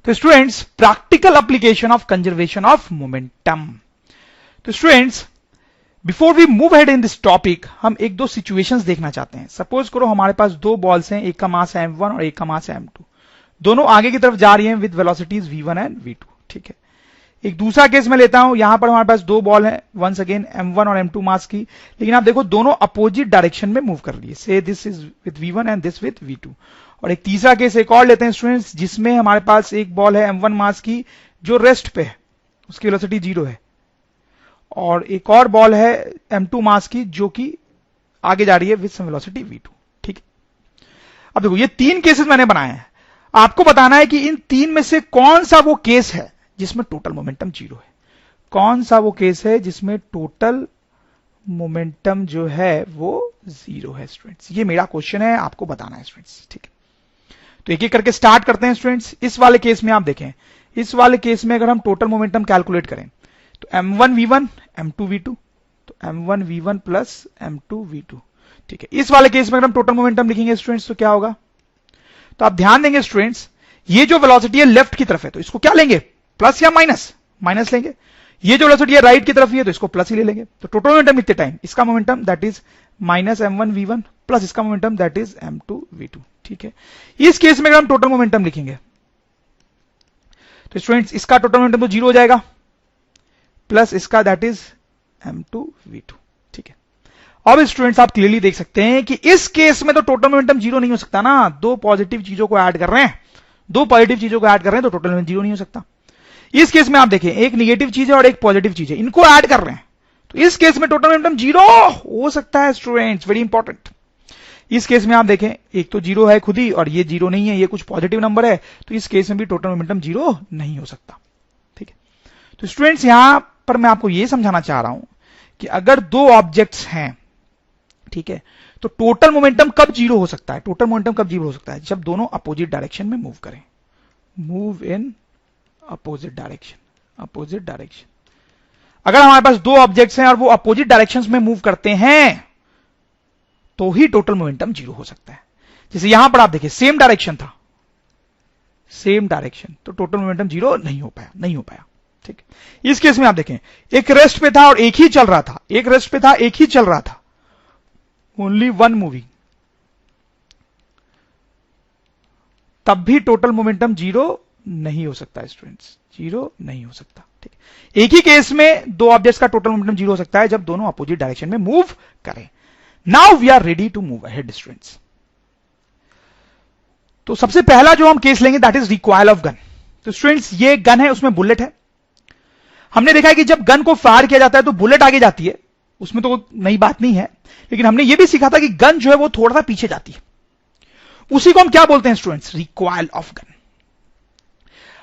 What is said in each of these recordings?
तो students, practical application of conservation of momentum. तो students, before we move head in this topic, हम एक दो सिचुएशंस देखना चाहते हैं। सपोज करो हमारे पास दो बॉल्स हैं, एक का मास है m1 और एक का मास है m2, दोनों आगे की तरफ जा रही हैं with velocities v1 and v2, ठीक है। एक दूसरा केस मैं लेता हूं, यहां पर हमारे पास दो बॉल हैं, वंस अगेन m1 और m2 मास की, लेकिन आप देखो दोनों अपोजिट डायरेक्शन में मूव कर रही है। से this is with v1 and this with v2। और एक तीसरा केस एक और लेते हैं स्टूडेंट्स, जिसमें हमारे पास एक बॉल है m1 मास की जो रेस्ट पे है, उसकी वेलोसिटी 0 है, और एक और बॉल है m2 मास की जो कि आगे जा रही है विद सम वेलोसिटी v2, ठीक है। अब देखो ये तीन केसेस मैंने बनाए हैं, आपको बताना है कि इन तीन में से कौन सा वो केस है जिसमें टोटल मोमेंटम 0 है। कौन सा वो केस है जिसमें टोटल मोमेंटम जो है वो 0 है स्टूडेंट्स, ये मेरा क्वेश्चन है, आपको बताना है स्टूडेंट्स, ठीक है। तो एक एक करके स्टार्ट करते हैं स्टूडेंट्स। इस वाले केस में आप देखें, इस वाले केस में अगर हम टोटल मोमेंटम कैलकुलेट करें तो m1 v1 m2 v2, तो m1 v1 plus m2 v2, ठीक है। इस वाले केस में अगर हम टोटल मोमेंटम लिखेंगे स्टूडेंट्स तो क्या होगा, तो आप ध्यान देंगे स्टूडेंट्स, ये जो वेलोसिटी है लेफ्ट की तरफ है तो इसको क्या लेंगे, प्लस या माइनस, माइनस लेंगे। ये जो वेलोसिटी है राइट की तरफ ही है तो इसको प्लस ही ले लेंगे। तो टोटल मोमेंटम लिखते टाइम इसका momentum that is minus m1 v1 plus इसका momentum that is m2 v2, ठीक है। इस केस में अगर हम टोटल मोमेंटम लिखेंगे तो स्टूडेंट्स इसका टोटल मोमेंटम तो 0 हो जाएगा, प्लस इसका दैट इज m2 v2, ठीक है। अब स्टूडेंट्स आप क्लियरली देख सकते हैं कि इस केस में तो टोटल मोमेंटम 0 नहीं हो सकता ना, दो पॉजिटिव चीजों को ऐड कर रहे हैं, दो पॉजिटिव चीजों को ऐड कर रहे हैं तो टोटल मोमेंटम 0 नहीं हो सकता। इस केस में आप देखें एक निगेटिव चीज है और एक पॉजिटिव चीज है, इनको ऐड कर रहे हैं तो इस केस में टोटल मोमेंटम 0 हो सकता है स्टूडेंट्स, वेरी इंपॉर्टेंट। इस केस में आप देखें एक तो 0 है खुद ही और ये 0 नहीं है, ये कुछ पॉजिटिव नंबर है, तो इस केस में भी टोटल मोमेंटम 0 नहीं हो सकता, ठीक है। तो स्टूडेंट्स यहां पर मैं आपको यह समझाना चाह रहा हूं कि अगर दो ऑब्जेक्ट्स हैं, ठीक है, तो टोटल मोमेंटम कब 0 हो सकता है, टोटल मोमेंटम कब 0 हो सकता है, जब दोनों अपोजिट डायरेक्शन में मूव करें, move in opposite direction, opposite direction. अगर हमारे पास दो ऑब्जेक्ट्स हैं और वो अपोजिट डायरेक्शंस में मूव करते हैं तो ही टोटल मोमेंटम 0 हो सकता है। जैसे यहां पर आप देखिए सेम डायरेक्शन था, सेम डायरेक्शन, तो टोटल मोमेंटम 0 नहीं हो पाया, नहीं हो पाया, ठीक। इस केस में आप देखें एक रेस्ट पे था और एक ही चल रहा था, एक रेस्ट पे था एक ही चल रहा था, ओनली वन मूविंग, तब भी टोटल मोमेंटम 0 नहीं हो सकता स्टूडेंट्स, 0 नहीं हो सकता, ठीक। एक ही केस में दो ऑब्जेक्ट्स का टोटल मोमेंटम 0 हो सकता है जब दोनों अपोजिट डायरेक्शन में मूव करें। Now we are ready to move ahead students. तो सबसे पहला जो हम केस लेंगे that is recoil of gun. तो स्टूडेंट्स ये गन है, उसमें बुलेट है। हमने देखा है कि जब गन को फायर किया जाता है तो बुलेट आगे जाती है, उसमें तो नई बात नहीं है, लेकिन हमने ये भी सीखा था कि गन जो है वो थोड़ा सा पीछे जाती है, उसी को हम क्या बोलते हैं स्टूडेंट्स, रिकॉइल ऑफ गन।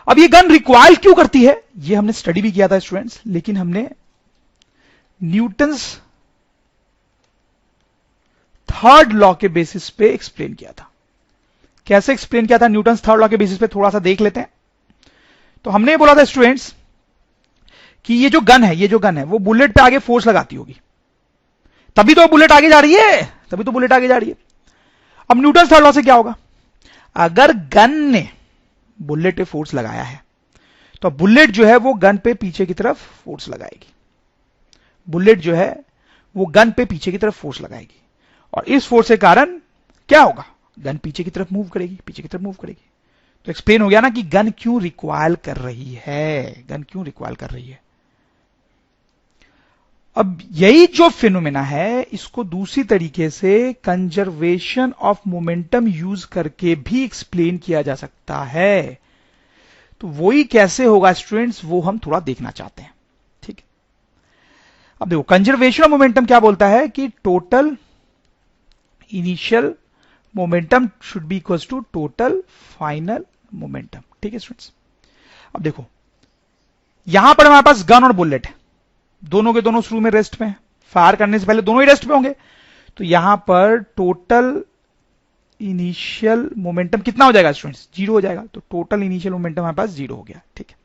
अब ये गन रिकॉइल क्यों करती है ये हमने स्टडी भी किया था स्टूडेंट्स, लेकिन हमने न्यूटन्स थर्ड लॉ के बेसिस पे एक्सप्लेन किया था। कैसे एक्सप्लेन किया था न्यूटन्स थर्ड लॉ के बेसिस पे, थोड़ा सा देख लेते हैं। तो हमने बोला था स्टूडेंट्स कि ये जो गन है, ये जो गन है वो बुलेट पे आगे फोर्स लगाती होगी, तभी तो बुलेट आगे जा रही है, तभी तो बुलेट आगे जा रही है। अब न्यूटन्स थर्ड लॉ से क्या होगा, अगर गन ने बुलेट पे फोर्स लगाया है तो बुलेट जो है वो गन पे पीछे की तरफ फोर्स लगाएगी, बुलेट जो है वो गन पे पीछे की तरफ फोर्स लगाएगी, और इस फोर्स के कारण क्या होगा, गन पीछे की तरफ मूव करेगी, पीछे की तरफ मूव करेगी। तो एक्सप्लेन हो गया ना कि गन क्यों रिकॉइल कर रही है, गन क्यों रिकॉइल कर रही है। अब यही जो फिनोमेना है इसको दूसरी तरीके से कंजर्वेशन ऑफ मोमेंटम यूज करके भी एक्सप्लेन किया जा सकता है। तो वही कैसे होगा स्टूडेंट्स, वो हम थोड़ा देखना चाहते हैं, ठीक है। अब देखो कंजर्वेशन ऑफ मोमेंटम क्या बोलता है कि total initial momentum should be equal to total final momentum, ठीक है स्टूडेंट्स। अब देखो यहां पर हमारे पास गन और बुलेट है, दोनों के दोनों शुरू में रेस्ट पे हैं, फायर करने से पहले दोनों ही रेस्ट पे होंगे, तो यहां पर टोटल इनिशियल मोमेंटम कितना हो जाएगा स्टूडेंट्स, 0 हो जाएगा। तो टोटल इनिशियल मोमेंटम हमारे पास 0 हो गया, ठीक है।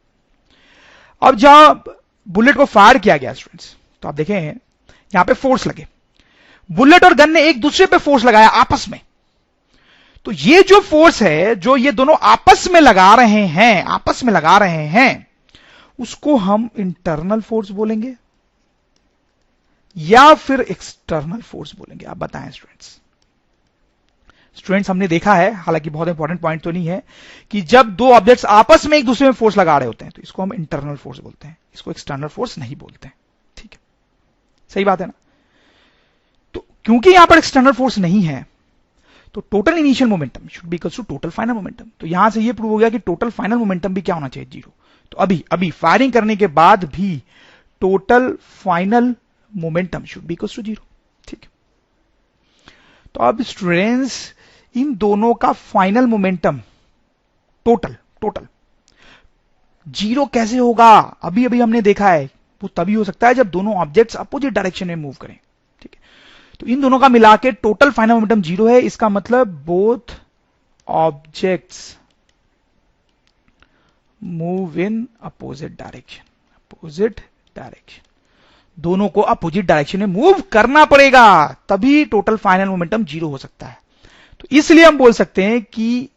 अब जब बुलेट को फायर किया गया स्टूडेंट्स, तो आप देखें यहां पे फोर्स लगे, बुलेट और गन ने एक दूसरे पे फोर्स लगाया आपस में, तो ये जो फोर्स है जो ये दोनों आपस में लगा रहे हैं उसको हम इंटरनल फोर्स बोलेंगे या फिर एक्सटर्नल फोर्स बोलेंगे? आप बताएं स्टूडेंट्स हमने देखा है, हालांकि बहुत इंपॉर्टेंट पॉइंट तो नहीं है, कि जब दो ऑब्जेक्ट्स आपस में एक दूसरे में फोर्स लगा रहे होते हैं तो इसको हम इंटरनल फोर्स बोलते हैं, इसको एक्सटर्नल फोर्स नहीं बोलते हैं। ठीक है, सही बात है ना? तो क्योंकि यहां पर एक्सटर्नल फोर्स नहीं है तो total initial momentum should be equals to total final momentum. तो यहां से यह प्रूव हो गया कि टोटल फाइनल मोमेंटम भी क्या होना चाहिए? 0। तो अभी फायरिंग करने के बाद भी total final momentum should be equals to 0। ठीक है, तो अब स्टूडेंट्स इन दोनों का फाइनल मोमेंटम टोटल 0 कैसे होगा? अभी हमने देखा है वो तभी हो सकता है जब दोनों ऑब्जेक्ट्स अपोजिट डायरेक्शन में मूव करें। ठीक है, तो इन दोनों का मिला के टोटल फाइनल मोमेंटम 0 है। इसका मतलब both objects move in opposite direction, दोनों को अपोजिट डायरेक्शन में मूव करना पड़ेगा, तभी टोटल फाइनल मोमेंटम 0 हो सकता है। तो इसलिए हम बोल सकते हैं कि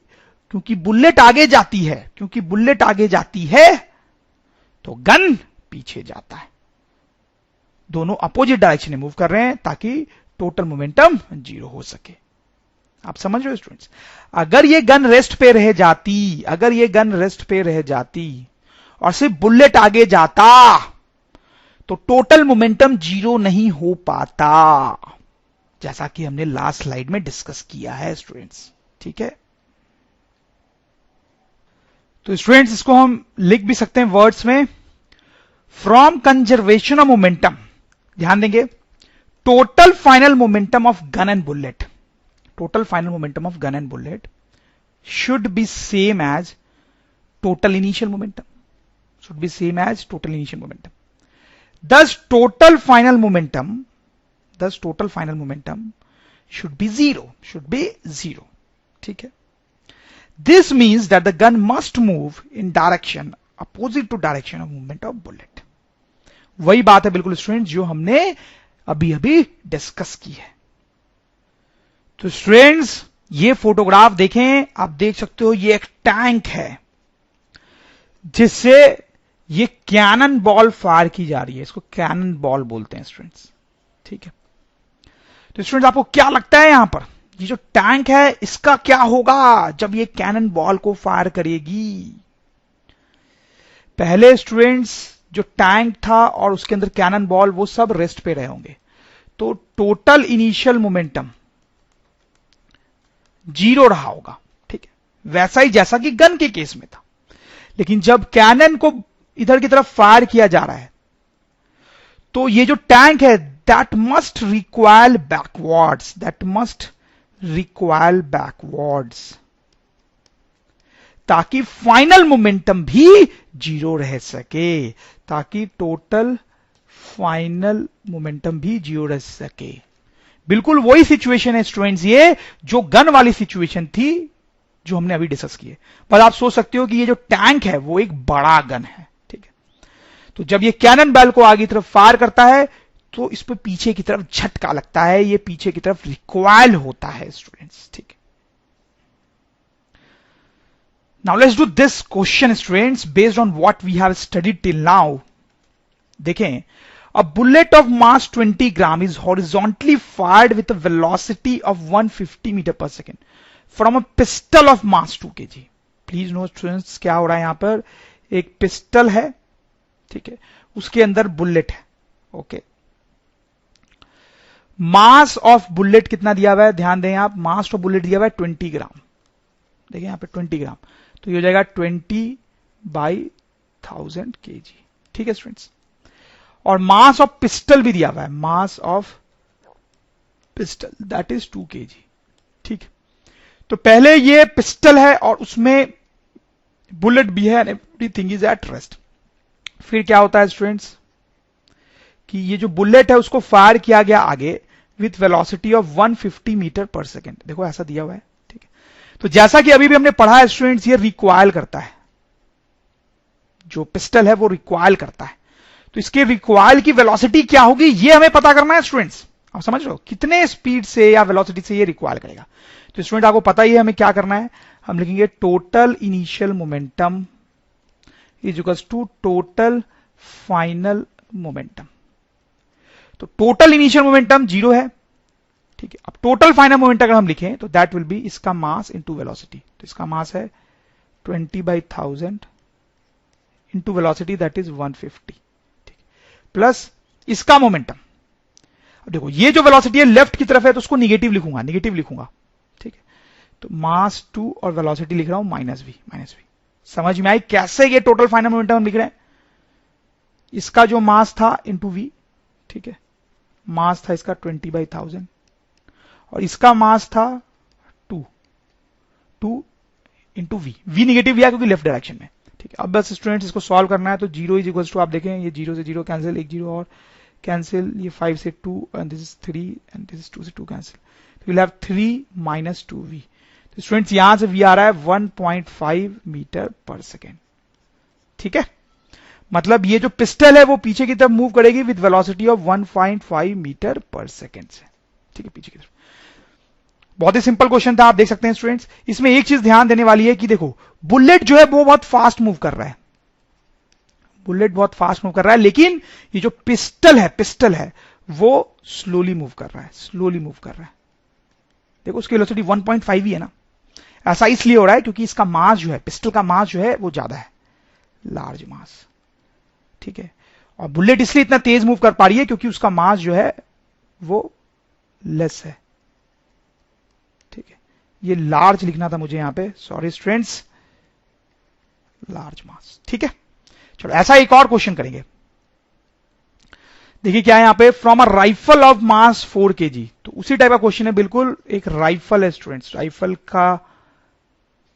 क्योंकि बुलेट आगे जाती है तो गन पीछे जाता है। दोनों अपोजिट डायरेक्शन में मूव कर रहे हैं ताकि टोटल मोमेंटम 0 हो सके। आप समझ रहे हो स्टूडेंट्स? अगर ये गन रेस्ट पे रह जाती और सिर्फ बुलेट आगे जाता तो टोटल मोमेंटम 0 नहीं हो पाता, जैसा कि हमने लास्ट स्लाइड में डिस्कस किया है स्टूडेंट्स। ठीक है, तो स्टूडेंट्स इसको हम लिख भी सकते हैं वर्ड्स में, फ्रॉम कंजर्वेशन ऑफ मोमेंटम, ध्यान देंगे, total final momentum of gun and bullet should be same as total initial momentum. Thus total final momentum should be zero. ठीक है, this means that the gun must move in direction opposite to direction of movement of bullet. वही बात है बिल्कुल students जो हमने अभी discuss की है। तो स्टूडेंट्स ये फोटोग्राफ देखें, आप देख सकते हो ये एक टैंक है जिससे ये कैनन बॉल फायर की जा रही है, इसको कैनन बॉल बोलते हैं स्टूडेंट्स। ठीक है, तो स्टूडेंट्स आपको क्या लगता है यहां पर ये जो टैंक है इसका क्या होगा जब ये कैनन बॉल को फायर करेगी? पहले स्टूडेंट्स जो टैंक था और उसके अंदर कैनन बॉल वो सब रेस्ट पे रहे होंगे, तो टोटल इनिशियल मोमेंटम 0 रहा होगा। ठीक है, वैसा ही जैसा कि गन के केस में था। लेकिन जब कैनन को इधर की तरफ फायर किया जा रहा है तो ये जो टैंक है दैट मस्ट रिक्वायल बैकवर्ड्स, ताकि फाइनल मोमेंटम भी 0 रह सके, ताकि टोटल फाइनल मोमेंटम भी 0 रह सके। बिल्कुल वही सिचुएशन है स्टूडेंट्स ये जो गन वाली सिचुएशन थी जो हमने अभी डिस्कस की है, पर आप सोच सकते हो कि ये जो टैंक है वो एक बड़ा गन है। ठीक है, तो जब ये कैनन बॉल को आगे की तरफ फायर करता है तो इस पर पीछे की तरफ झटका लगता है, ये पीछे की तरफ रिकॉइल होता है स्टूडेंट्स। ठीक है, now let's do this question students based on what we have studied till now. देखें, a bullet of mass 20 gram is horizontally fired with a velocity of 150 meter per second from a pistol of mass 2 kg. Please note students क्या हो रहा है यहां पर, एक pistol है, ठीक है, उसके अंदर बुलेट है। ओके, मास ऑफ बुलेट कितना दिया हुआ है, ध्यान दें आप, मास ऑफ बुलेट दिया हुआ है 20 ग्राम। देखिए यहां पे 20 ग्राम, तो ये हो जाएगा 20/1000 kg। ठीक है स्टूडेंट्स, और मास ऑफ पिस्टल भी दिया हुआ है, mass of pistol that is 2 kg। ठीक, तो पहले ये पिस्टल है और उसमें बुलेट भी है and everything is at rest. फिर क्या होता है स्टूडेंट्स कि ये जो बुलेट है उसको फायर किया गया आगे with velocity of 150 metre per second. देखो ऐसा दिया हुआ है। ठीक है, तो जैसा कि अभी भी हमने पढ़ा है स्टूडेंट्स, ये रिक्वाइल करता है, जो पिस्टल है वो रिक्वाइल करता है, तो इसके रिक्वाइल की वेलोसिटी क्या होगी ये हमें पता करना है स्टूडेंट्स। आप समझ रहे हो कितने स्पीड से या वेलोसिटी से ये रिक्वायर करेगा। तो स्टूडेंट आपको पता ही है हमें क्या करना है, हम लिखेंगे total initial momentum is equals to total final momentum. तो टोटल इनिशियल मोमेंटम 0 है, ठीक है। अब टोटल फाइनल मोमेंटम अगर हम लिखें तो दैट विल बी इसका मास इनटू वेलोसिटी। तो इसका मास है 20/1000 इनटू वेलोसिटी दैट इज 150, ठीक, प्लस इसका मोमेंटम। अब देखो ये जो वेलोसिटी है लेफ्ट की तरफ है तो उसको निगेटिव लिखूंगा, ठीक है। तो मास 2 और वेलोसिटी लिख रहा हूं -v। समझ में आई कैसे ये टोटल फाइनल मोमेंटम हम लिख रहे हैं? इसका जो मास था इंटू v, ठीक है, मास था इसका 20/1000 और इसका मास था 2 इंटू v निगेटिव लिया क्योंकि लेफ्ट डायरेक्शन में, ठीक है। अब बस स्टूडेंट्स इसको सॉल्व करना है। तो 0 इज इक्वल्स टू, आप देखें ये 0 से 0 कैंसिल, एक 0 और कैंसिल, ये 5 से 2 and this is 3 and this is 2 से 2 कैंसिल, तो विल हैव 3 माइनस 2v। तो स्टूडेंट्स यहां से v आ रहा है 1.5 मीटर पर सेकेंड, ठीक है। मतलब ये जो पिस्टल है वो पीछे की तरफ मूव करेगी with velocity of 1.5 metre per second से, ठीक है, पीछे की तरफ। बहुत ही सिंपल क्वेश्चन था, आप देख सकते हैं स्टूडेंट्स। इसमें एक चीज ध्यान देने वाली है कि देखो बुलेट जो है वो बहुत फास्ट मूव कर रहा है, लेकिन ये जो पिस्टल है वो स्लोली मूव कर रहा है, देखो उसकी वेलोसिटी 1.5 ही है ना। ऐसा इसलिए हो रहा है क्योंकि इसका मास जो है, पिस्टल का मास जो है वो ज्यादा है, लार्ज मास, ठीक है। और बुलेट इसलिए इतना तेज मूव कर पा रही है क्योंकि उसका मास जो है वो लेस है, ठीक है। ये लार्ज लिखना था मुझे यहां पे, सॉरी स्टूडेंट्स, लार्ज मास, ठीक है। चलो ऐसा एक और क्वेश्चन करेंगे। देखिए क्या है यहां पे, from a rifle of mass 4 kg। तो उसी टाइप का क्वेश्चन है, बिल्कुल एक राइफल है स्टूडेंट्स। राइफल का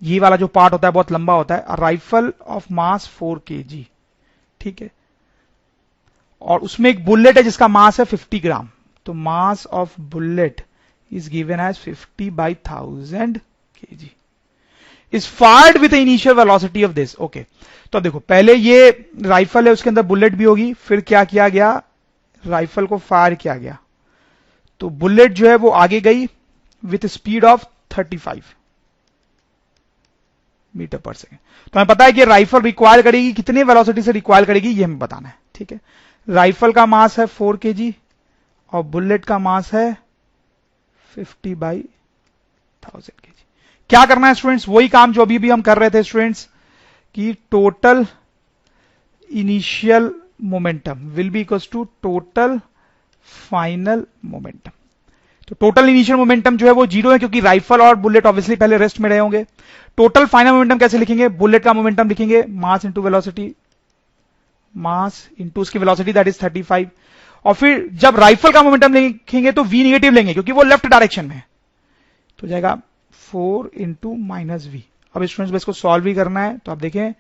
ये वाला जो पार्ट होता है बहुत लंबा होता है, राइफल ऑफ मास 4 kg, ठीक है। और उसमें एक बुलेट है जिसका मास है 50 ग्राम। तो mass of bullet is given as 50/1000 kg is fired with initial velocity of this. Okay, तो देखो पहले ये राइफल है, उसके अंदर बुलेट भी होगी, फिर क्या किया गया, राइफल को फायर किया गया। तो बुलेट जो है वो आगे गई with speed of 35 metre per second. तो हमें पता है कि राइफल रिक्वायर करेगी कितने वेलोसिटी से रिक्वायर करेगी, ये हमें बताना है, ठीक है। राइफल का मास है 4 kg और बुलेट का मास है 50/1000 kg। क्या करना है स्टूडेंट्स, वही काम जो अभी भी हम कर रहे थे स्टूडेंट्स, कि total initial momentum will be equals to total final momentum. तो टोटल इनिशियल मोमेंटम जो है वो 0 है क्योंकि राइफल और बुलेट ऑब्वियसली पहले रेस्ट में रहे होंगे। टोटल फाइनल मोमेंटम कैसे लिखेंगे, बुलेट का मोमेंटम लिखेंगे mass into velocity, mass into उसकी वेलोसिटी दैट इज 35। और फिर जब राइफल का मोमेंटम लिखेंगे तो v निगेटिव लेंगे क्योंकि वो लेफ्ट डायरेक्शन में है, तो जाएगा 4 इंटू माइनस वी। अब स्टूडेंट्स इसको सॉल्व भी करना है, तो आप देखें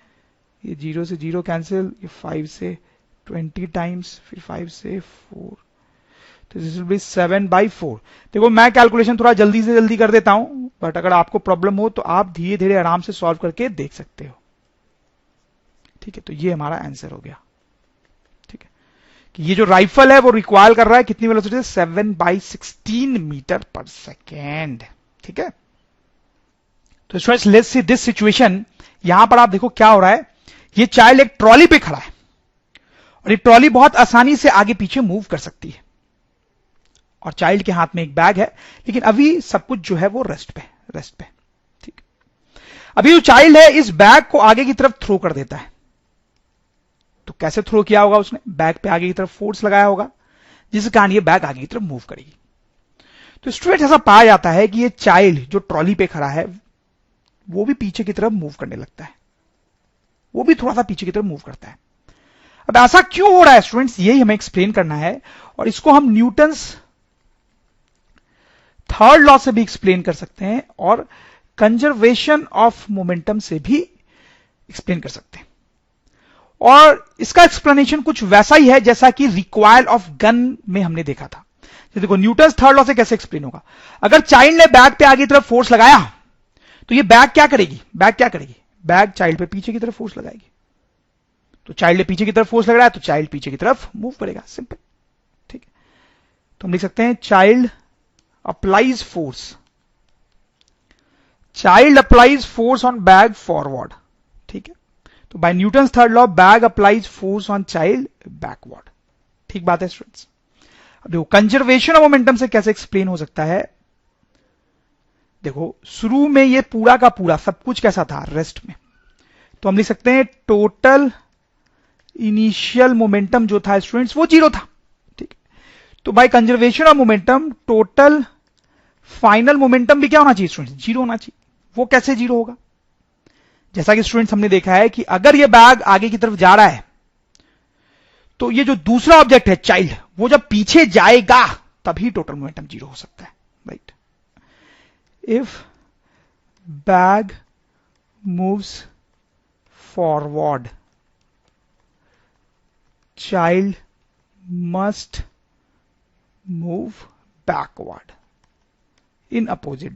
ये 0 से 0 कैंसिल, ये 5 से 20 टाइम्स, फिर 5 से 4, तो दिस विल बी 7/4। देखो मैं कैलकुलेशन थोड़ा जल्दी से जल्दी कर देता हूं, बट अगर आपको प्रॉब्लम हो तो आप धीरे धीरे आराम से सॉल्व करके देख सकते हो, ठीक है। तो ये हमारा आंसर हो गया, ठीक है, कि ये जो राइफल है वो रिक्वायर कर रहा है कितनी वेलोसिटी से, 7/16 मीटर पर सेकेंड, ठीक है। तो students let's see this situation. यहां पर आप देखो क्या हो रहा है, ये चाइल्ड एक ट्रॉली पे खड़ा है और ये ट्रॉली बहुत आसानी से आगे पीछे मूव कर सकती है और चाइल्ड के हाथ में एक बैग है, लेकिन अभी सब कुछ जो है वो रेस्ट पे, ठीक। अभी जो चाइल्ड है इस बैग को आगे की तरफ थ्रो कर देता है। तो कैसे थ्रो किया होगा उसने, बैग पे आगे की तरफ फोर्स लगाया होगा जिस कारण ये बैग आगे की तरफ मूव करेगी। तो स्टूडेंट ऐसा पाया जाता है कि ये चाइल्ड जो ट्रॉली पे खड़ा है वो भी पीछे की तरफ मूव करने लगता है, वो भी थोड़ा सा पीछे की तरफ मूव करता है। अब ऐसा क्यों हो रहा है स्टूडेंट्स, यही हमें एक्सप्लेन करना है और इसको हम न्यूटन्स थर्ड लॉ से भी एक्सप्लेन कर सकते हैं और कंजर्वेशन ऑफ मोमेंटम से भी एक्सप्लेन कर सकते हैं। और इसका एक्सप्लेनेशन कुछ वैसा ही है जैसा कि रिक्वायल ऑफ गन में हमने देखा था। तो देखो न्यूटन्स थर्ड लॉ से कैसे एक्सप्लेन होगा, अगर चाइल्ड ने बैग पे आगे की तरफ फोर्स लगाया तो ये बैग क्या करेगी, बैग चाइल्ड पे पीछे की तरफ फोर्स लगाएगी। तो चाइल्ड ने पीछे की तरफ फोर्स लग रहा है तो चाइल्ड पीछे की तरफ मूव करेगा, सिंपल, ठीक है। तो हम लिख सकते हैं child applies force, child applies force on bag forward, ठीक है। तो by Newton third law bag applies force on child backward, ठीक बात है स्टूडेंट्स। अब देखो कंजर्वेशन ऑफ मोमेंटम से कैसे एक्सप्लेन हो सकता है। देखो शुरू में ये पूरा का पूरा सब कुछ कैसा था, रेस्ट में, तो हम लिख सकते हैं टोटल इनिशियल मोमेंटम जो था स्टूडेंट्स वो जीरो था, ठीक है। तो by conservation of momentum total final momentum भी क्या होना चाहिए स्टूडेंट्स, जीरो होना चाहिए। वो कैसे जीरो होगा, जैसा कि स्टूडेंट्स हमने देखा है कि अगर ये बैग आगे की तरफ जा रहा है तो ये जो दूसरा ऑब्जेक्ट है चाइल्ड, वो जब पीछे जाएगा तभी टोटल मोमेंटम जीरो हो सकता है, right. If bag moves forward child must move backward in opposite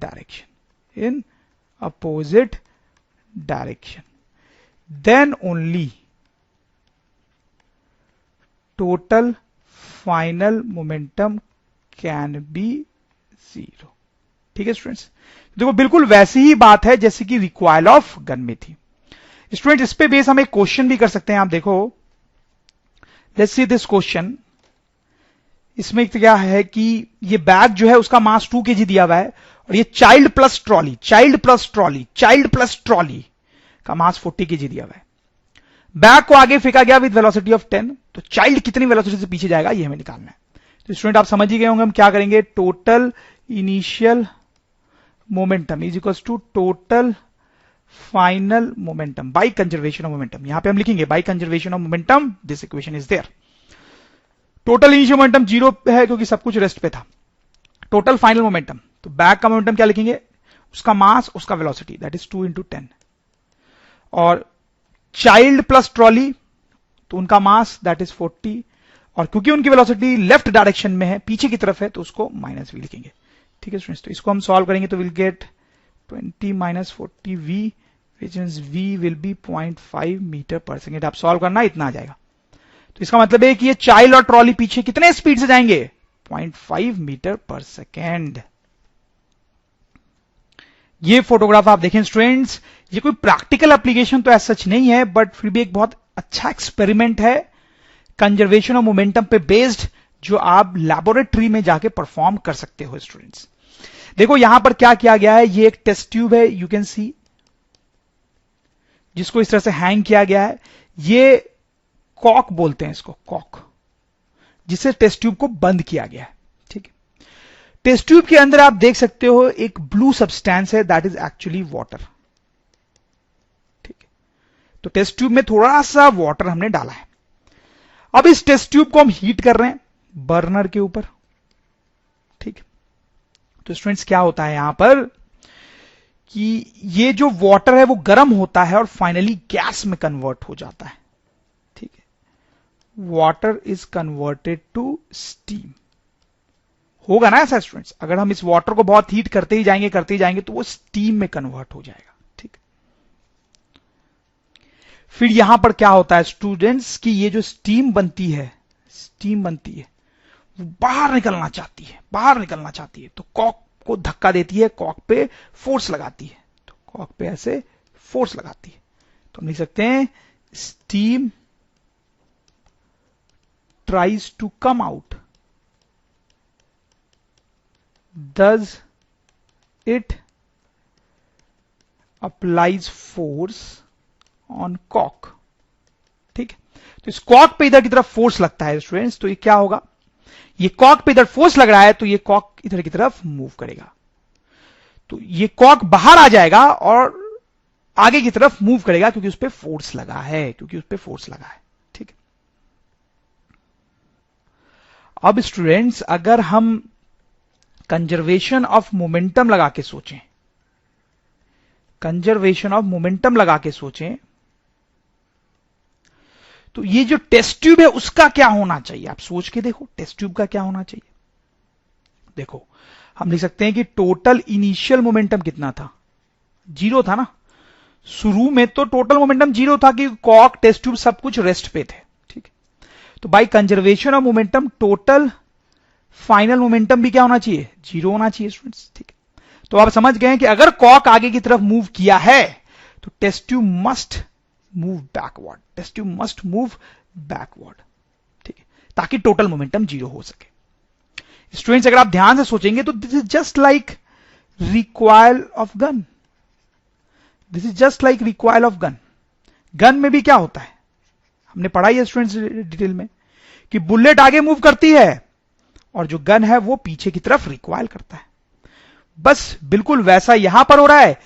direction, then only total final momentum can be zero, ठीक है स्टूडेंट्स। देखो बिल्कुल वैसी ही बात है जैसे कि रिकॉइल ऑफ गन में थी स्टूडेंट। इस पे बेस हम एक क्वेश्चन भी कर सकते हैं। आप देखो लेट्स सी दिस क्वेश्चन, इसमें क्या है कि ये बैग जो है उसका मास 2 kg दिया हुआ है और ये child plus trolley, child plus trolley, child plus trolley का मास 40 kg दिया हुआ है। बैग को आगे फेंका गया विद वेलोसिटी ऑफ 10, तो चाइल्ड कितनी वेलोसिटी से पीछे जाएगा ये हमें निकालना है। तो स्टूडेंट आप समझ ही गए होंगे हम क्या करेंगे, total initial momentum is equal to total final momentum by conservation of momentum. यहां पे हम लिखेंगे by conservation of momentum, this equation is there. Total initial momentum zero है क्योंकि सब कुछ रेस्ट पे था। टोटल फाइनल मोमेंटम, तो बैग का मोमेंटम क्या लिखेंगे, उसका मास उसका वेलोसिटी, दैट इज 2 into 10, और चाइल्ड प्लस ट्रॉली तो उनका मास दैट इज 40, और क्योंकि उनकी वेलोसिटी लेफ्ट डायरेक्शन में है, पीछे की तरफ है, तो उसको माइनस वी लिखेंगे, ठीक है स्टूडेंट्स। तो इसको हम सॉल्व करेंगे तो will get 20 minus 40 v which means v will be 0.5 metre per second. आप सॉल्व करना इतना आ जाएगा। तो इसका मतलब है कि ये चाइल्ड और ट्रॉली पीछे कितने स्पीड से जाएंगे, 0.5 मीटर पर सेकेंड। ये फोटोग्राफ आप देखें स्टूडेंट्स, ये कोई प्रैक्टिकल एप्लीकेशन तो ऐसा सच नहीं है, बट फिर भी एक बहुत अच्छा एक्सपेरिमेंट है कंजर्वेशन ऑफ मोमेंटम पे बेस्ड, जो आप लैबोरेटरी में जाके परफॉर्म कर सकते हो स्टूडेंट्स। देखो यहां पर क्या किया गया है, ये एक टेस्ट ट्यूब है, यू कैन सी, जिसको इस तरह से हैंग किया गया है। ये कॉक बोलते हैं इसको, कॉक, जिससे टेस्ट ट्यूब को बंद किया गया है, ठीक है। टेस्ट ट्यूब के अंदर आप देख सकते हो एक ब्लू सब्सटेंस है, दैट इज एक्चुअली वाटर, ठीक है। तो टेस्ट ट्यूब में थोड़ा सा वाटर हमने डाला है। अब इस टेस्ट ट्यूब को हम हीट कर रहे हैं बर्नर के ऊपर, ठीक है। तो स्टूडेंट्स क्या होता है यहां पर कि ये जो वाटर है वो गर्म होता है और फाइनली गैस में कन्वर्ट हो जाता है, ठीक है। Water is converted to steam, होगा ना ऐसा स्टूडेंट्स, अगर हम इस वाटर को बहुत हीट करते ही जाएंगे तो वो स्टीम में कन्वर्ट हो जाएगा, ठीक। फिर यहां पर क्या होता है स्टूडेंट्स कि ये जो स्टीम बनती है वो बाहर निकलना चाहती है, तो कॉक को धक्का देती है, कॉक पे फोर्स लगाती है, तो कॉक पे ऐसे फोर्स लगाती है। तो हम लिख सकते हैं steam tries to come out, does it applies force on cock, ठीक है। तो इस कॉक पे इधर की तरफ फोर्स लगता है स्टूडेंट्स, तो ये क्या होगा, ये कॉक पे इधर फोर्स लग रहा है तो ये कॉक इधर की तरफ मूव करेगा, तो ये कॉक बाहर आ जाएगा और आगे की तरफ मूव करेगा क्योंकि उस पे फोर्स लगा है, ठीक है। अब स्टूडेंट्स अगर हम कंजर्वेशन ऑफ मोमेंटम लगा के सोचें, तो ये जो टेस्ट ट्यूब है उसका क्या होना चाहिए, आप सोच के देखो टेस्ट ट्यूब का क्या होना चाहिए। देखो हम लिख सकते हैं कि टोटल इनिशियल मोमेंटम कितना था, जीरो था ना, शुरू में तो टोटल मोमेंटम जीरो था कि कॉक टेस्ट ट्यूब सब कुछ रेस्ट पे थे, ठीक है। तो by conservation of momentum total final momentum भी क्या होना चाहिए, जीरो होना चाहिए स्टूडेंट्स। ठीक है, तो आप समझ गए कि अगर कॉक आगे की तरफ मूव किया है तो test tube must move backward, test tube must move backward. ठीक है, ताकि टोटल मोमेंटम जीरो हो सके। स्टूडेंट्स अगर आप ध्यान से सोचेंगे तो this is just like recoil of gun, this is just like recoil of gun. Gun में भी क्या होता है, हमने पढ़ा ही है स्टूडेंट्स डिटेल में, कि बुलेट आगे मूव करती है और जो गन है वो पीछे की तरफ रिकॉइल करता है। बस बिल्कुल वैसा यहां पर हो रहा है।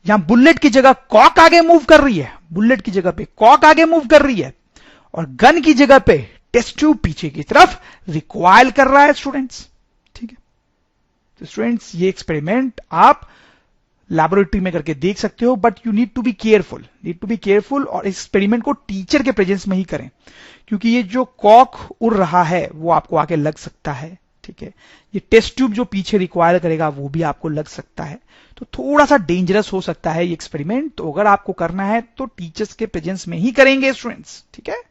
यहां बुलेट की जगह कॉक आगे मूव कर रही है, बुलेट की जगह पे कॉक आगे मूव कर रही है, और गन की जगह पे टेस्ट ट्यूब पीछे की तरफ रिकॉइल कर रहा है स्टूडेंट्स। ठीक है, तो स्टूडेंट्स ये एक्सपेरिमेंट आप लैबोरेटरी में करके देख सकते हो, but you need to be careful, और एक्सपेरिमेंट को टीचर के प्रेजेंस में ही करें, क्योंकि ये जो कॉक उड़ रहा है वो आपको आके लग सकता है। ठीक है, ये टेस्ट ट्यूब जो पीछे रिक्वायर करेगा वो भी आपको लग सकता है, तो थोड़ा सा डेंजरस हो सकता है ये एक्सपेरिमेंट। तो अगर आपको करना है तो टीचर्स के प्रेजेंस में ही करेंगे स्टूडेंट्स। ठीक है,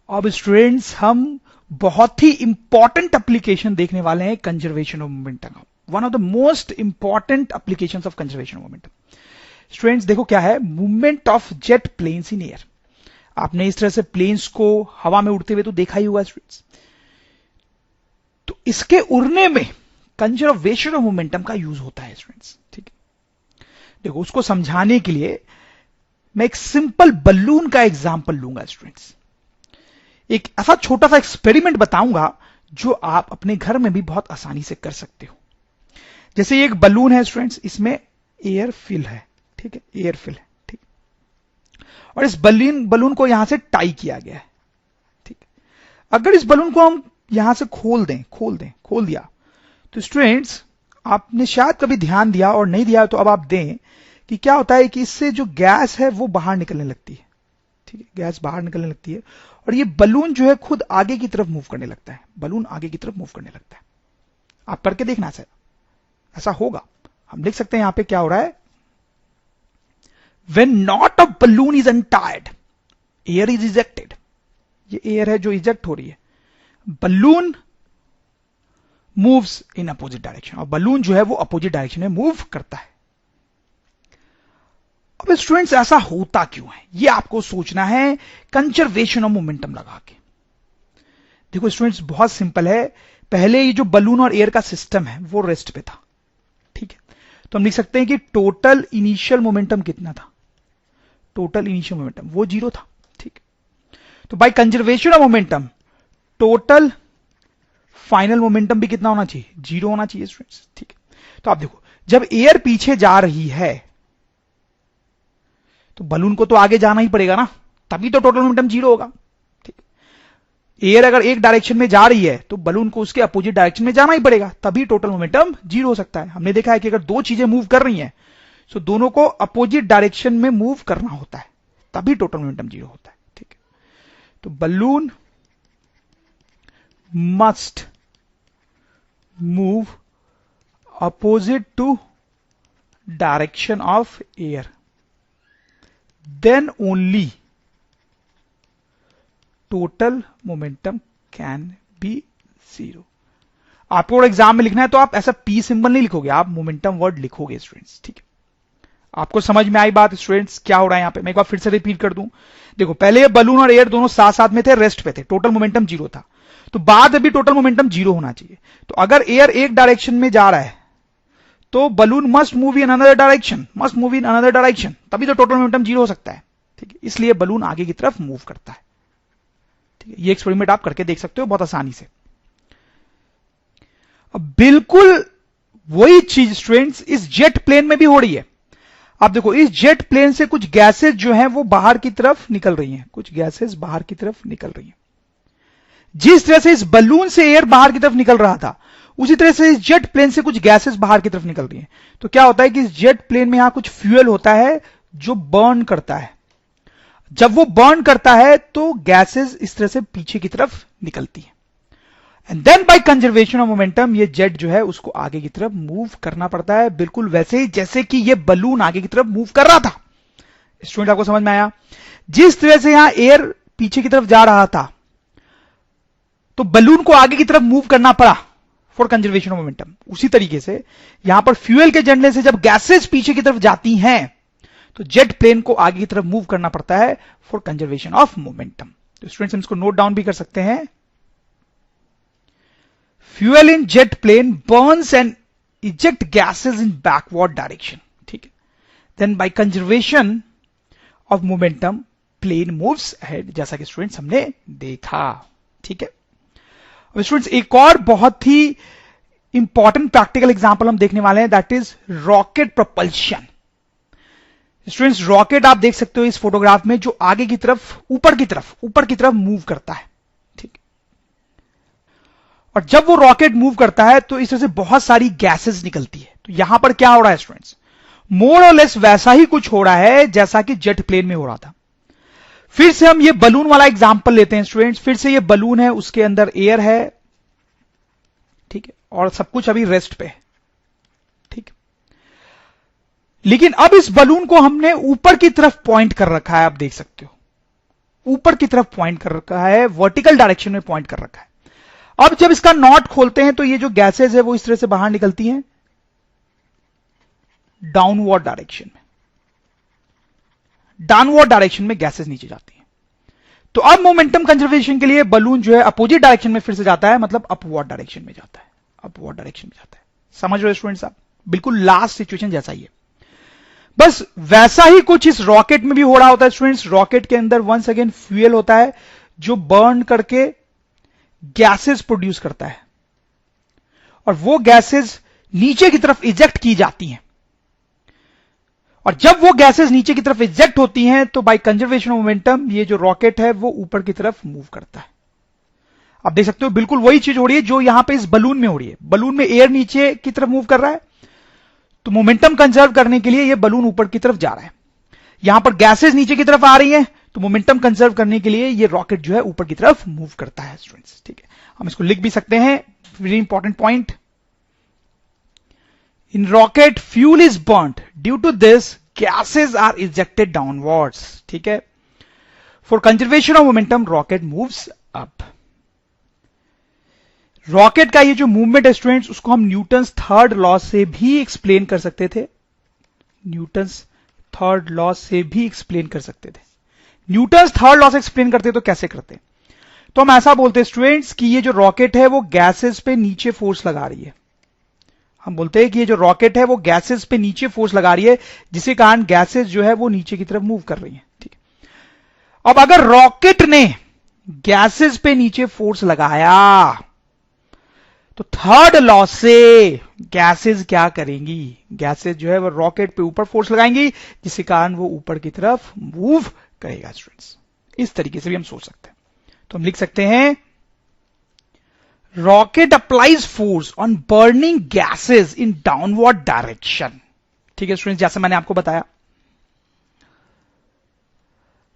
अब स्टूडेंट्स हम बहुत ही इंपॉर्टेंट एप्लीकेशन देखने वाले हैं conservation of momentum, one of the most important applications of conservation of momentum. Students देखो क्या है, movement of jet planes in air. आपने इस तरह से प्लेन्स को हवा में उड़ते हुए तो देखा ही होगा स्टूडेंट्स, तो इसके उड़ने में कंजर्वेशन ऑफ मोमेंटम का यूज होता है स्टूडेंट्स। ठीक है, देखो उसको समझाने के लिए मैं एक सिंपल बलून का एग्जांपल लूंगा स्टूडेंट्स, एक ऐसा छोटा सा एक्सपेरिमेंट बताऊंगा जो आप अपने घर में भी बहुत आसानी से कर सकते हो। जैसे ये एक बलून है स्टूडेंट्स, इसमें एयर फिल है। ठीक है, एयर फिल है। ठीक, और इस बलून को यहां से टाई किया गया है। ठीक, अगर इस बलून को हम यहां से खोल दिया तो स्टूडेंट्स आपने शायद कभी ध्यान दिया और नहीं दिया तो अब आप दें कि क्या होता है कि इससे जो गैस है वो बाहर निकलने लगती है। ठीक है, गैस बाहर निकलने लगती है और ये बलून जो है खुद आगे की तरफ मूव करने लगता है, बलून आगे की तरफ मूव करने लगता है। आप करके देखना सर, ऐसा होगा। हम लिख सकते हैं यहां पे क्या हो रहा है, when knot of balloon is untied, air is ejected। ये एयर है जो इजेक्ट हो रही है, balloon moves in opposite direction, और बलून जो है वो अपोजिट डायरेक्शन में मूव करता है। अब स्टूडेंट्स ऐसा होता क्यों है, ये आपको सोचना है कंजर्वेशन ऑफ मोमेंटम लगा के। देखो स्टूडेंट्स बहुत सिंपल है, पहले ये जो बलून और एयर का सिस्टम है वो रेस्ट पे था। ठीक है, तो हम लिख सकते हैं कि टोटल इनिशियल मोमेंटम कितना था, टोटल इनिशियल मोमेंटम वो जीरो था। ठीक, तो by conservation of momentum total final momentum भी कितना होना चाहिए, जीरो होना चाहिए स्टूडेंट्स। ठीक है, तो आप देखो जब एयर पीछे जा रही है तो बलून को तो आगे जाना ही पड़ेगा ना, तभी तो टोटल मोमेंटम जीरो होगा। ठीक, एयर अगर एक डायरेक्शन में जा रही है तो बलून को उसके अपोजिट डायरेक्शन में जाना ही पड़ेगा, तभी टोटल मोमेंटम जीरो हो सकता है। हमने देखा है कि अगर दो चीजें मूव कर रही हैं तो दोनों को अपोजिट डायरेक्शन में मूव करना होता है, तभी टोटल मोमेंटम जीरो होता है। ठीक है, तो balloon must move opposite to direction of air, then only total momentum can be zero। आपको एग्जाम में लिखना है तो आप ऐसा पी सिंबल नहीं लिखोगे, आप मोमेंटम वर्ड लिखोगे स्टूडेंट्स। ठीक है, आपको समझ में आई बात स्टूडेंट्स, क्या हो रहा है यहां पे, मैं एक बार फिर से रिपीट कर दूं। देखो पहले ये बलून और एयर दोनों साथ साथ में थे, रेस्ट पे थे, टोटल मोमेंटम जीरो था, तो बाद में भी टोटल मोमेंटम जीरो होना चाहिए। तो अगर एयर एक डायरेक्शन में जा रहा है तो balloon must move in another direction, तभी तो टोटल मोमेंटम जीरो हो सकता है। ठीक है, इसलिए बलून आगे की तरफ मूव करता है। ठीक है, ये एक्सपेरिमेंट आप करके देख सकते हो बहुत आसानी से। अब बिल्कुल वही चीज स्टूडेंट्स इस जेट प्लेन में भी हो रही है। आप देखो इस जेट प्लेन से कुछ गैसेस जो हैं वो बाहर की तरफ निकल रही हैं, कुछ गैसेस बाहर की तरफ निकल रही हैं। जिस तरह से इस बलून से एयर बाहर की तरफ निकल रहा था उसी तरह से इस जेट प्लेन से कुछ गैसेस बाहर की तरफ निकल रही हैं। तो क्या होता है कि इस जेट प्लेन में यहां कुछ फ्यूल होता है जो बर्न करता है। जब वो बर्न करता है तो गैसेस इस तरह से पीछे की तरफ निकलती हैं, and then by conservation of momentum ये जेट जो है उसको आगे की तरफ मूव करना पड़ता है, बिल्कुल वैसे ही जैसे कि ये बलून आगे की तरफ मूव कर रहा था। स्टूडेंट आपको समझ में आया, जिस तरह से यहां एयर पीछे की तरफ जा रहा था तो बलून को आगे की तरफ मूव करना पड़ा फॉर कंजर्वेशन ऑफ मोमेंटम। उसी तरीके से यहां पर फ्यूल के जलने से जब गैसेस पीछे की तरफ जाती हैं तो जेट प्लेन को आगे की तरफ मूव करना पड़ता है फॉर कंजर्वेशन ऑफ मोमेंटम। तो स्टूडेंट्स हम इसको नोट डाउन भी कर सकते हैं। Fuel in jet plane burns and eject gases in backward direction, ठीक है। Then by conservation of momentum plane moves ahead, जैसा कि स्टूडेंट्स हमने देखा, ठीक है। अब स्टूडेंट्स एक और बहुत ही इंपॉर्टेंट प्रैक्टिकल एग्जांपल हम देखने वाले हैं, that is rocket propulsion. Students rocket आप देख सकते हो इस फोटोग्राफ में, जो आगे की तरफ ऊपर की तरफ मूव करता है, ठीक। और जब वो रॉकेट मूव करता है तो इस तरह से बहुत सारी गैसेस निकलती है। तो यहां पर क्या हो रहा है स्टूडेंट्स, मोर और लेस वैसा ही कुछ हो रहा है जैसा कि जेट प्लेन में हो रहा था। फिर से हम ये बलून वाला एग्जांपल लेते हैं स्टूडेंट्स। फिर से ये बलून है, उसके अंदर एयर है, ठीक है, और सब कुछ अभी रेस्ट पे है, ठीक। लेकिन अब इस बलून को हमने ऊपर की तरफ पॉइंट कर रखा है, आप देख सकते हो ऊपर की तरफ पॉइंट कर रखा है, वर्टिकल डायरेक्शन में पॉइंट कर रखा है। अब जब इसका नॉट खोलते हैं तो ये जो गैसेस है वो इस तरह से बाहर निकलती हैं डाउनवर्ड डायरेक्शन में, डाउनवर्ड डायरेक्शन में गैसेस नीचे जाती हैं। तो अब मोमेंटम कंजर्वेशन के लिए बलून जो है अपोजिट डायरेक्शन में फिर से जाता है, मतलब अपवर्ड डायरेक्शन में जाता है, अपवर्ड डायरेक्शन में जाता है। समझ रहे हो स्टूडेंट्स आप, बिल्कुल लास्ट सिचुएशन जैसा ही है। बस वैसा ही कुछ इस रॉकेट में भी हो रहा होता है स्टूडेंट्स। रॉकेट के अंदर वंस अगेन फ्यूल होता है जो बर्न करके गैसेस प्रोड्यूस करता है, और वो गैसेस नीचे की तरफ इजेक्ट की जाती हैं। और जब वो गैसेस नीचे की तरफ इजेक्ट होती हैं तो बाय कंजर्वेशन ऑफ मोमेंटम ये जो रॉकेट है वो ऊपर की तरफ मूव करता है। आप देख सकते हो बिल्कुल वही चीज हो रही है जो यहां पे इस बलून में हो रही है। बलून में एयर नीचे की तरफ मूव कर रहा है, तो मोमेंटम कंजर्व करने के लिए ये बलून ऊपर की तरफ जा रहा है। यहां पर गैसेस नीचे की तरफ आ रही हैं, तो मोमेंटम कंजर्व करने के लिए ये रॉकेट जो है ऊपर की तरफ मूव करता है स्टूडेंट्स, ठीक है। हम इसको लिख भी सकते हैं, very important point. In rocket fuel is burned, due to this gases are ejected downwards, ठीक है। For conservation of momentum rocket moves up. Rocket का ये जो मूवमेंट है स्टूडेंट्स, उसको हम न्यूटन्स थर्ड लॉ से भी एक्सप्लेन कर सकते थे, न्यूटन्स थर्ड लॉ से भी एक्सप्लेन कर सकते थे। न्यूटन्स थर्ड लॉ से एक्सप्लेन करते तो कैसे करते, तो हम ऐसा बोलते स्टूडेंट्स कि ये जो रॉकेट है वो गैसेस पे नीचे फोर्स लगा रही है। हम बोलते हैं कि ये जो रॉकेट है वो गैसेस पे नीचे फोर्स लगा रही है, जिसके कारण गैसेस जो है वो नीचे की तरफ मूव कर रही है, ठीक है। अब अगर रॉकेट ने गैसेस पे नीचे फोर्स लगाया तो थर्ड लॉ से गैसेस क्या करेंगी, गैसेस जो है वो रॉकेट पे ऊपर फोर्स लगाएंगी, जिसके कारण वो ऊपर की तरफ मूव करेगा स्टूडेंट्स। इस तरीके से भी हम सोच सकते हैं। तो हम लिख सकते हैं rocket applies force on burning gases in downward direction, ठीक है स्टूडेंट्स, जैसे मैंने आपको बताया।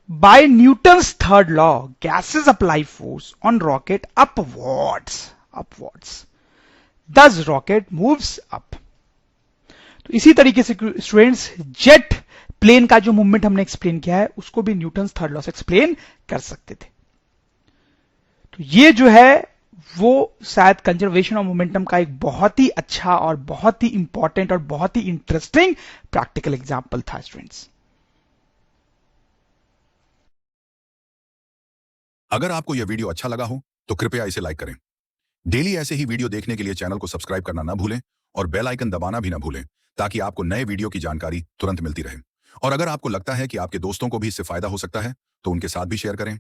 By Newton's third law gases apply force on rocket upwards, thus rocket moves up. तो इसी तरीके से स्टूडेंट्स जेट प्लेन का जो मूवमेंट हमने एक्सप्लेन किया है उसको भी न्यूटन्स थर्ड लॉ से एक्सप्लेन कर सकते थे। तो ये जो है वो शायद कंजर्वेशन ऑफ मोमेंटम का एक बहुत ही अच्छा और बहुत ही इंपॉर्टेंट और बहुत ही इंटरेस्टिंग प्रैक्टिकल एग्जांपल था स्टूडेंट्स। अगर आपको यह वीडियो अच्छा लगा हो तो कृपया इसे लाइक करें। डेली ऐसे ही वीडियो देखने के लिए चैनल को सब्सक्राइब करना ना भूलें और बेल आइकन दबाना भी ना भूलें, ताकि आपको नए वीडियो की जानकारी तुरंत मिलती रहे। और अगर आपको लगता है कि आपके दोस्तों को भी इससे फायदा हो सकता है तो उनके साथ भी शेयर करें।